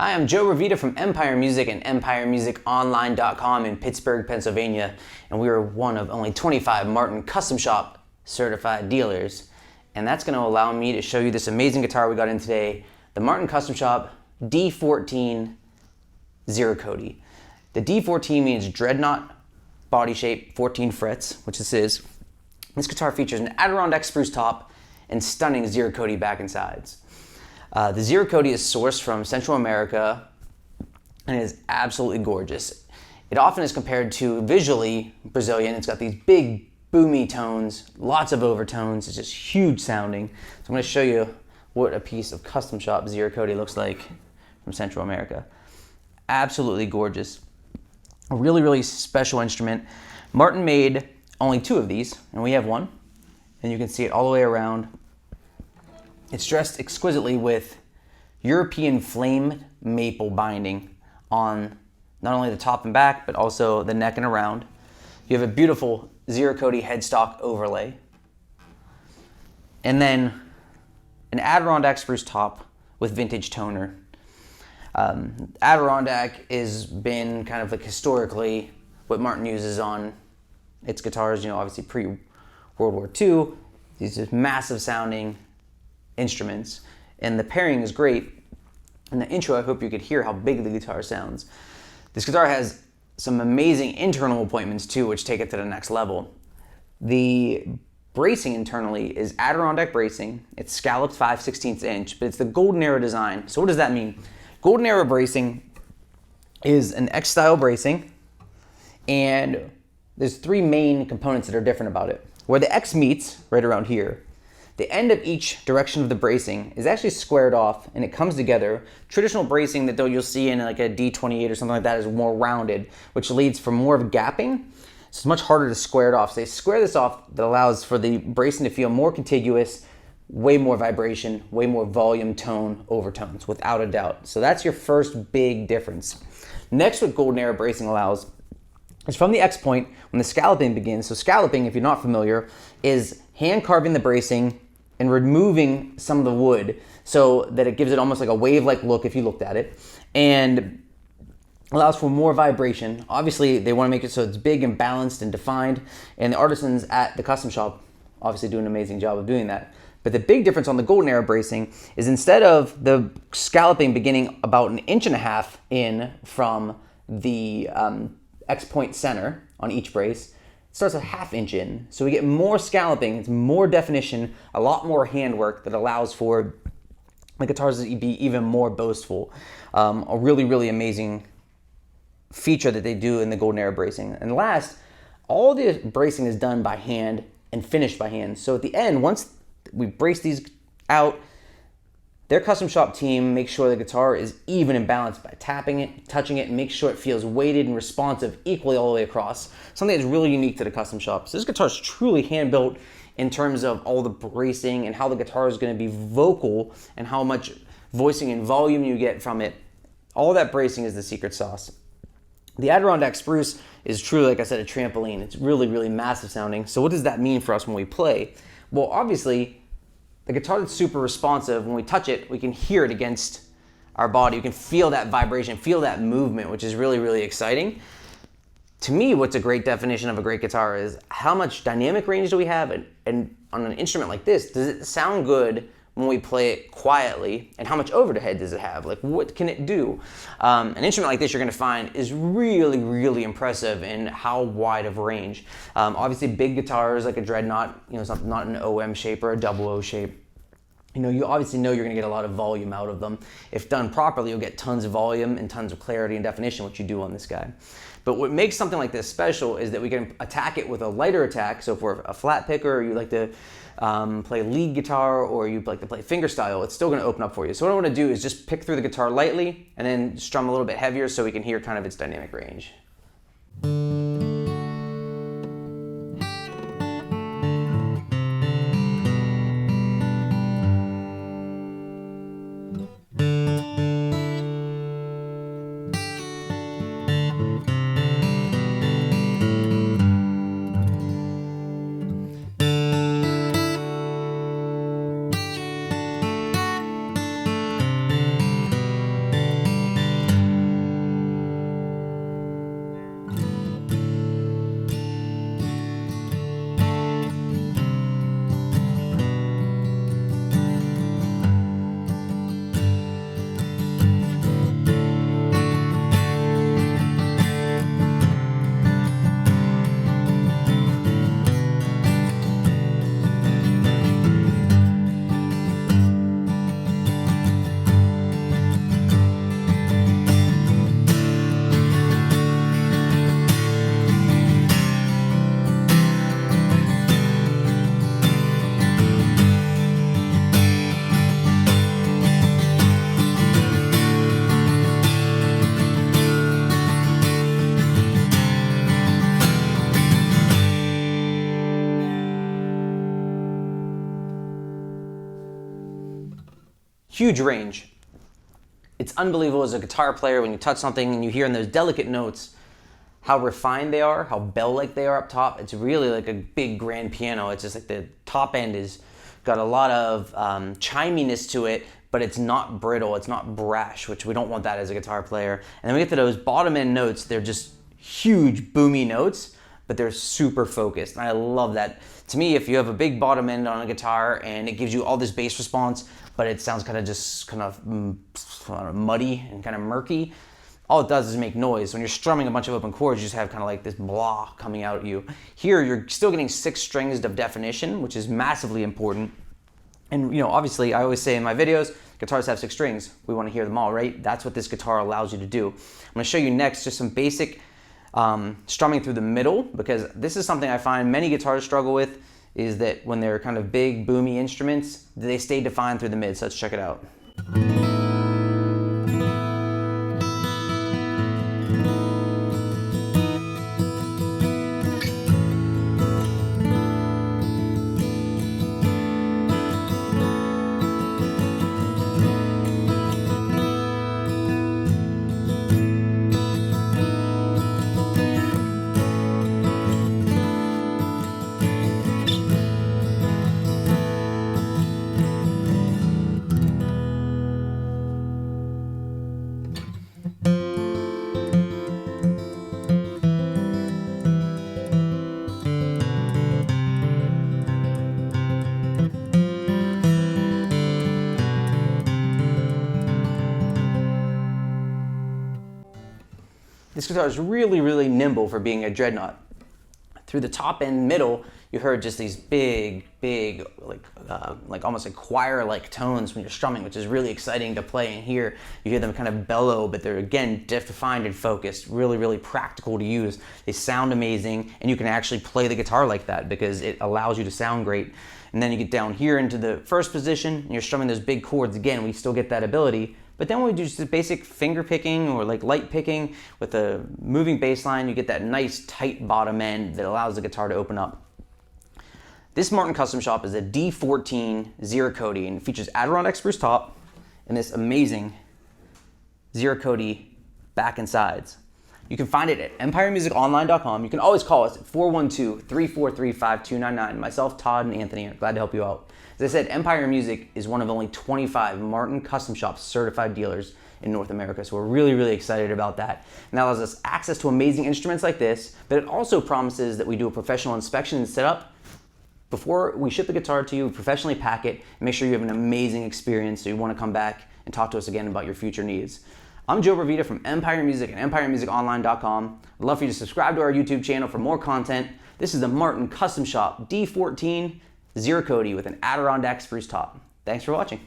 Hi, I'm Joe Revita from Empire Music and EmpireMusicOnline.com in Pittsburgh, Pennsylvania, and we are one of only 25 Martin Custom Shop certified dealers. And that's going to allow me to show you this amazing guitar we got in today, the Martin Custom Shop D-14 Ziricote. The D-14 means dreadnought body shape, 14 frets, which this is. This guitar features an Adirondack spruce top and stunning Ziricote back and sides. The Ziricote is sourced from Central America and is absolutely gorgeous. It often is compared to visually Brazilian. It's got these big boomy tones, lots of overtones. It's just huge sounding. So I'm going to show you what a piece of custom shop Ziricote looks like from Central America. Absolutely gorgeous. A really, really special instrument. Martin made only 2 of these, and we have one. And you can see it all the way around. It's dressed exquisitely with European flame maple binding on not only the top and back, but also the neck and around. You have a beautiful Ziricote headstock overlay. And then an Adirondack spruce top with vintage toner. Adirondack has been kind of like historically what Martin uses on its guitars, obviously pre-World War II. These just massive sounding instruments, and the pairing is great. In the intro, I hope you could hear how big the guitar sounds. This guitar has some amazing internal appointments too, which take it to the next level. The bracing internally is Adirondack bracing. It's scalloped 5/16 inch, but it's the Golden Era design. So what does that mean? Golden Era bracing is an X-style bracing, and there's 3 main components that are different about it. Where the X meets, right around here, the end of each direction of the bracing is actually squared off and it comes together. Traditional bracing that you'll see in like a D-28 or something like that is more rounded, which leads for more of gapping. So it's much harder to square it off. So they square this off that allows for the bracing to feel more contiguous, way more vibration, way more volume, tone, overtones, without a doubt. So that's your first big difference. Next, what Golden Era bracing allows is from the X point when the scalloping begins. So scalloping, if you're not familiar, is hand carving the bracing and removing some of the wood so that it gives it almost like a wave-like look if you looked at it, and allows for more vibration. Obviously, they want to make it so it's big and balanced and defined, and the artisans at the custom shop obviously do an amazing job of doing that. But the big difference on the Golden Era bracing is instead of the scalloping beginning about 1.5 inches in from the X point center on each brace, it starts a 1/2 inch in. So we get more scalloping, it's more definition, a lot more handwork that allows for the guitars to be even more boastful. A really, really amazing feature that they do in the Golden Era bracing. And last, all the bracing is done by hand and finished by hand. So at the end, once we brace these out, their custom shop team makes sure the guitar is even and balanced by tapping it, touching it, and make sure it feels weighted and responsive equally all the way across. Something that's really unique to the custom shop. So this guitar is truly hand-built in terms of all the bracing and how the guitar is going to be vocal and how much voicing and volume you get from it. All that bracing is the secret sauce. The Adirondack spruce is truly, like I said, a trampoline. It's really, really massive sounding. So what does that mean for us when we play? Well, obviously, the guitar that's super responsive, when we touch it, we can hear it against our body. We can feel that vibration, feel that movement, which is really, really exciting. To me, what's a great definition of a great guitar is how much dynamic range do we have, and on an instrument like this, does it sound good when we play it quietly, and how much overhead does it have? Like, what can it do? An instrument like this you're gonna find is really, really impressive in how wide of range. Obviously big guitars like a dreadnought, something not an OM shape or a double O shape, you obviously know you're gonna get a lot of volume out of them. If done properly, you'll get tons of volume and tons of clarity and definition, which you do on this guy. But what makes something like this special is that we can attack it with a lighter attack. So if we're a flat picker, or you like to play lead guitar, or you like to play fingerstyle, it's still gonna open up for you. So what I wanna do is just pick through the guitar lightly and then strum a little bit heavier so we can hear kind of its dynamic range. huge range. It's unbelievable as a guitar player when you touch something and you hear in those delicate notes how refined they are, how bell-like they are up top. It's really like a big grand piano. It's just like the top end is got a lot of chiminess to it, but it's not brittle, it's not brash, which we don't want that as a guitar player. And then we get to those bottom end notes, they're just huge boomy notes, but they're super focused. And I love that. To me, if you have a big bottom end on a guitar and it gives you all this bass response, but it sounds kind of muddy and kind of murky, all it does is make noise. When you're strumming a bunch of open chords, you just have kind of like this blah coming out at you. Here, you're still getting 6 strings of definition, which is massively important. And obviously, I always say in my videos, guitars have 6 strings. We want to hear them all, right? That's what this guitar allows you to do. I'm going to show you next just some basic strumming through the middle, because this is something I find many guitars struggle with, is that when they're kind of big, boomy instruments, they stay defined through the mid. So let's check it out. This guitar is really, really nimble for being a dreadnought. Through the top and middle, you heard just these big, like almost like choir-like tones when you're strumming, which is really exciting to play and hear. You hear them kind of bellow, but they're, again, defined and focused, really, really practical to use. They sound amazing, and you can actually play the guitar like that because it allows you to sound great. And then you get down here into the first position, and you're strumming those big chords. Again, we still get that ability. But then when we do just basic finger picking or like light picking with a moving bass line, you get that nice tight bottom end that allows the guitar to open up. This Martin Custom Shop is a D-14 Ziricote and features Adirondack spruce top and this amazing Ziricote back and sides. You can find it at empiremusiconline.com. You can always call us at 412-343-5299. Myself, Todd, and Anthony are glad to help you out. As I said, Empire Music is one of only 25 Martin Custom Shop certified dealers in North America, so we're really, really excited about that. And that allows us access to amazing instruments like this, but it also promises that we do a professional inspection and setup before we ship the guitar to you, professionally pack it, and make sure you have an amazing experience so you want to come back and talk to us again about your future needs. I'm Joe Bravita from Empire Music and EmpireMusicOnline.com. I'd love for you to subscribe to our YouTube channel for more content. This is the Martin Custom Shop D-14 Ziricote with an Adirondack spruce top. Thanks for watching.